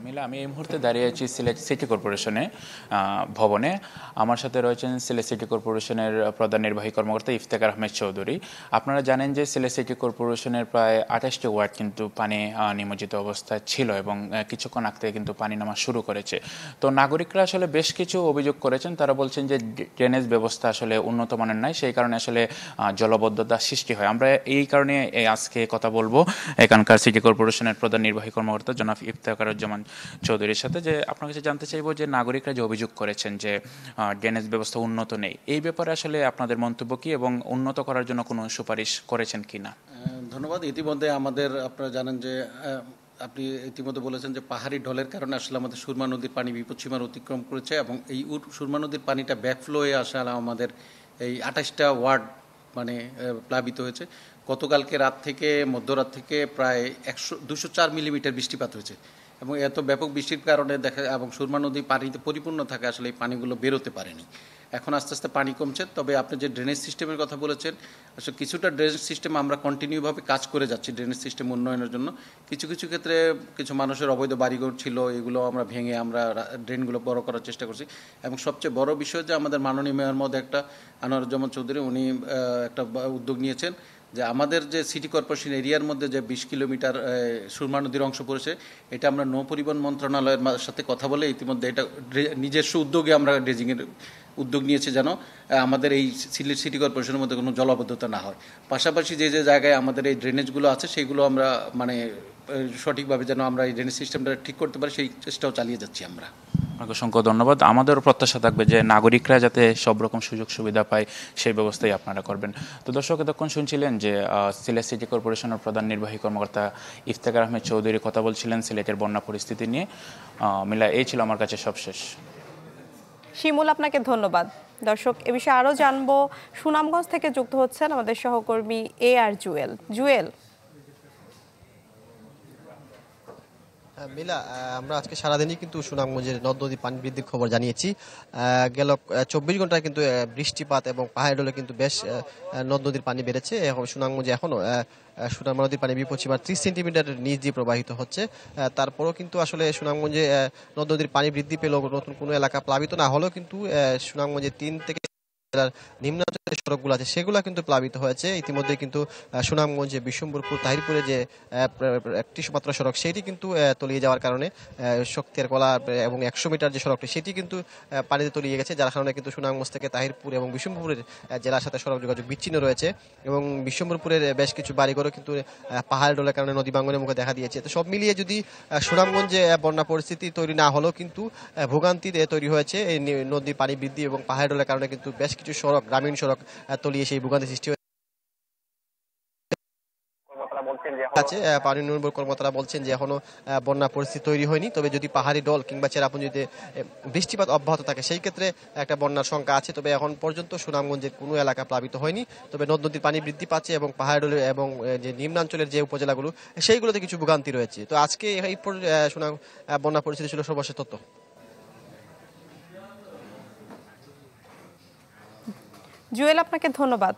মিলা, আমি এই মুহূর্তে দাঁড়িয়ে আছি সিলেট সিটি কর্পোরেশনে ভবনে। আমার সাথে রয়েছেন সিলেট সিটি কর্পোরেশনের প্রধান নির্বাহী কর্মকর্তা ইফতেখার আহমেদ চৌধুরী। আপনারা জানেন যে সিলেট সিটি কর্পোরেশনের প্রায় 28টি ওয়ার্ড কিন্তু পানি নিমজ্জিত অবস্থায় ছিল এবং কিছুক্ষণ আগ থেকে কিন্তু পানি নামা শুরু করেছে। তো নাগরিকরা আসলে বেশ কিছু অভিযোগ করেছেন। তারা বলছেন যে ড্রেনেজ ব্যবস্থা আসলে উন্নত মানের নয়, সেই কারণে আসলে জলবদ্ধতা সৃষ্টি হয়। আমরা এই কারণে আজকে কথা বলবো এখানকার সিটি কর্পোরেশনের প্রধান নির্বাহী কর্মকর্তা জনাব ইফতেখারুজ্জামান চৌধুরীর সাথে, যে আপনার কাছে জানতে চাইবো যে নাগরিকরা যে অভিযোগ করেছেন যে ড্রেনেজ ব্যবস্থা উন্নত নেই, এই ব্যাপারে আসলে আপনাদের মন্তব্য কি এবং উন্নত করার জন্য কোনো সুপারিশ করেছেন কিনা? ধন্যবাদ। ইতিমধ্যে আমাদের আপনারা জানেন যে আপনি ইতিমধ্যে বলেছেন যে পাহাড়ি ঢলের কারণে আসলে আমাদের সুরমা নদীর পানি বিপদসীমার অতিক্রম করেছে এবং এই সুরমা নদীর পানিটা ব্যাকফ্লো হয়ে আসলে আমাদের এই 28টা ওয়ার্ড মানে প্লাবিত হয়েছে। গতকালকে রাত থেকে মধ্যরাত থেকে প্রায় 204 মিলিমিটার বৃষ্টিপাত হয়েছে এবং এত ব্যাপক বৃষ্টির কারণে দেখা এবং সুরমা নদী পানিতে পরিপূর্ণ থাকে, আসলে এই পানিগুলো বেরোতে পারেনি। এখন আস্তে আস্তে পানি কমছে। তবে আপনি যে ড্রেনেজ সিস্টেমের কথা বলেছেন, আসলে কিছুটা ড্রেনেজ সিস্টেম আমরা কন্টিনিউভাবে কাজ করে যাচ্ছি ড্রেনেজ সিস্টেম উন্নয়নের জন্য। কিছু কিছু ক্ষেত্রে কিছু মানুষের অবৈধ বাড়িঘর ছিল, এগুলো আমরা ভেঙে আমরা ড্রেনগুলো বড় করার চেষ্টা করছি। এবং সবচেয়ে বড় বিষয় যে আমাদের মাননীয় মেয়র মধ্যে একটা আনোয়ারুজ্জামান চৌধুরী উনি একটা উদ্যোগ নিয়েছেন যে আমাদের যে সিটি কর্পোরেশন এরিয়ার মধ্যে যে 20 কিলোমিটার সুরমা নদীর অংশ পড়েছে, এটা আমরা নৌ পরিবহন মন্ত্রণালয়ের সাথে কথা বলে ইতিমধ্যে এটা নিজস্ব উদ্যোগে আমরা ড্রেজিংয়ের উদ্যোগ নিয়েছে যেন আমাদের এই সিলেট সিটি কর্পোরেশনের মধ্যে কোনো জলাবদ্ধতা না হয়। পাশাপাশি যে যে জায়গায় আমাদের এই ড্রেনেজগুলো আছে সেইগুলো আমরা মানে সঠিকভাবে যেন আমরা এই ড্রেনেজ সিস্টেমটা ঠিক করতে পারি সেই চেষ্টাও চালিয়ে যাচ্ছি আমরা। আপনাকে অসংখ্য ধন্যবাদ। আমাদেরও প্রত্যাশা থাকবে যে নাগরিকরা যাতে সব রকম সুযোগ সুবিধা পায় সেই ব্যবস্থাই আপনারা করবেন। তো দর্শক, এতক্ষণ শুনছিলেন যে সিলেট সিটি কর্পোরেশনের প্রধান নির্বাহী কর্মকর্তা ইফতেখার আহমেদ চৌধুরী কথা বলছিলেন সিলেটের বন্যা পরিস্থিতি নিয়ে। মিলা, এই ছিল আমার কাছে সবশেষ। শিমুল, আপনাকে ধন্যবাদ। দর্শক, এ বিষয়ে আরও জানবো। সুনামগঞ্জ থেকে যুক্ত হচ্ছেন আমাদের সহকর্মী আর জুয়েল। মিলা, আমরা আজকে সারাদিনই কিন্তু সুনামগঞ্জের নদ নদী পানি বৃদ্ধির খবর জানিয়েছি। গেল 24 ঘন্টায় কিন্তু বৃষ্টিপাত এবং পাহাড় ঢলে কিন্তু বেশ নদ নদীর পানি বেড়েছে। এখন সুনামগঞ্জে এখনো সুনাম নদীর পানি বিপদসীমার 30 সেন্টিমিটারের নিচ দিয়ে প্রবাহিত হচ্ছে। তারপরও কিন্তু আসলে সুনামগঞ্জে নদ নদীর পানি বৃদ্ধি পেলেও নতুন কোনো এলাকা প্লাবিত না হলেও কিন্তু সুনামগঞ্জে 3 থেকে নিম্নাঞ্চলের সড়কগুলো আছে সেগুলো কিন্তু প্লাবিত হয়েছে। ইতিমধ্যে কিন্তু সুনামগঞ্জে বিশ্বম্বরপুর তাহিরপুরে যে একটি মাত্র সড়ক সেটি কিন্তু তলিয়ে যাওয়ার কারণে শক্তির কলা এবং 100 মিটার যে সড়কটি সেটি কিন্তু পানিতে তলিয়ে গেছে, যার কারণে কিন্তু সুনামগঞ্জ থেকে তাহিরপুর এবং বিশ্বম্বরপুরের জেলার সাথে সড়ক যোগাযোগ বিচ্ছিন্ন রয়েছে এবং বিশ্বম্বরপুরের বেশ কিছু বাড়িঘরও কিন্তু পাহাড় ডলের কারণে নদী ভাঙনের মুখে দেখা দিয়েছে। তো সব মিলিয়ে যদি সুনামগঞ্জে বন্যা পরিস্থিতি তৈরি না হলেও কিন্তু ভোগান্তি তৈরি হয়েছে এই নদী পানি বৃদ্ধি এবং পাহাড় ডলের কারণে কিন্তু বেশ কিছু সড়ক, গ্রামীণ সড়ক তলিয়ে সেই ভোগান্তি সৃষ্টি আছে। পানি উন্নয়ন কর্মকর্তারা বলছেন যে এখনো বন্যা পরিস্থিতি তৈরি হয়নি, তবে যদি পাহাড়ি ঢল কিংবা চেরাপুঞ্জিতে বৃষ্টিপাত অব্যাহত থাকে সেই ক্ষেত্রে একটা বন্যার শঙ্কা আছে। তবে এখন পর্যন্ত সুনামগঞ্জের কোনো এলাকা প্লাবিত হয়নি, তবে নদ নদীর পানি বৃদ্ধি পাচ্ছে এবং পাহাড় ঢলে এবং যে নিম্নাঞ্চলের যে উপজেলাগুলো সেইগুলোতে কিছু ভোগান্তি রয়েছে। তো আজকে এই সুনাম বন্যা পরিস্থিতি ছিল সর্বশেষ তথ্য। জুয়েল, আপনাকে ধন্যবাদ।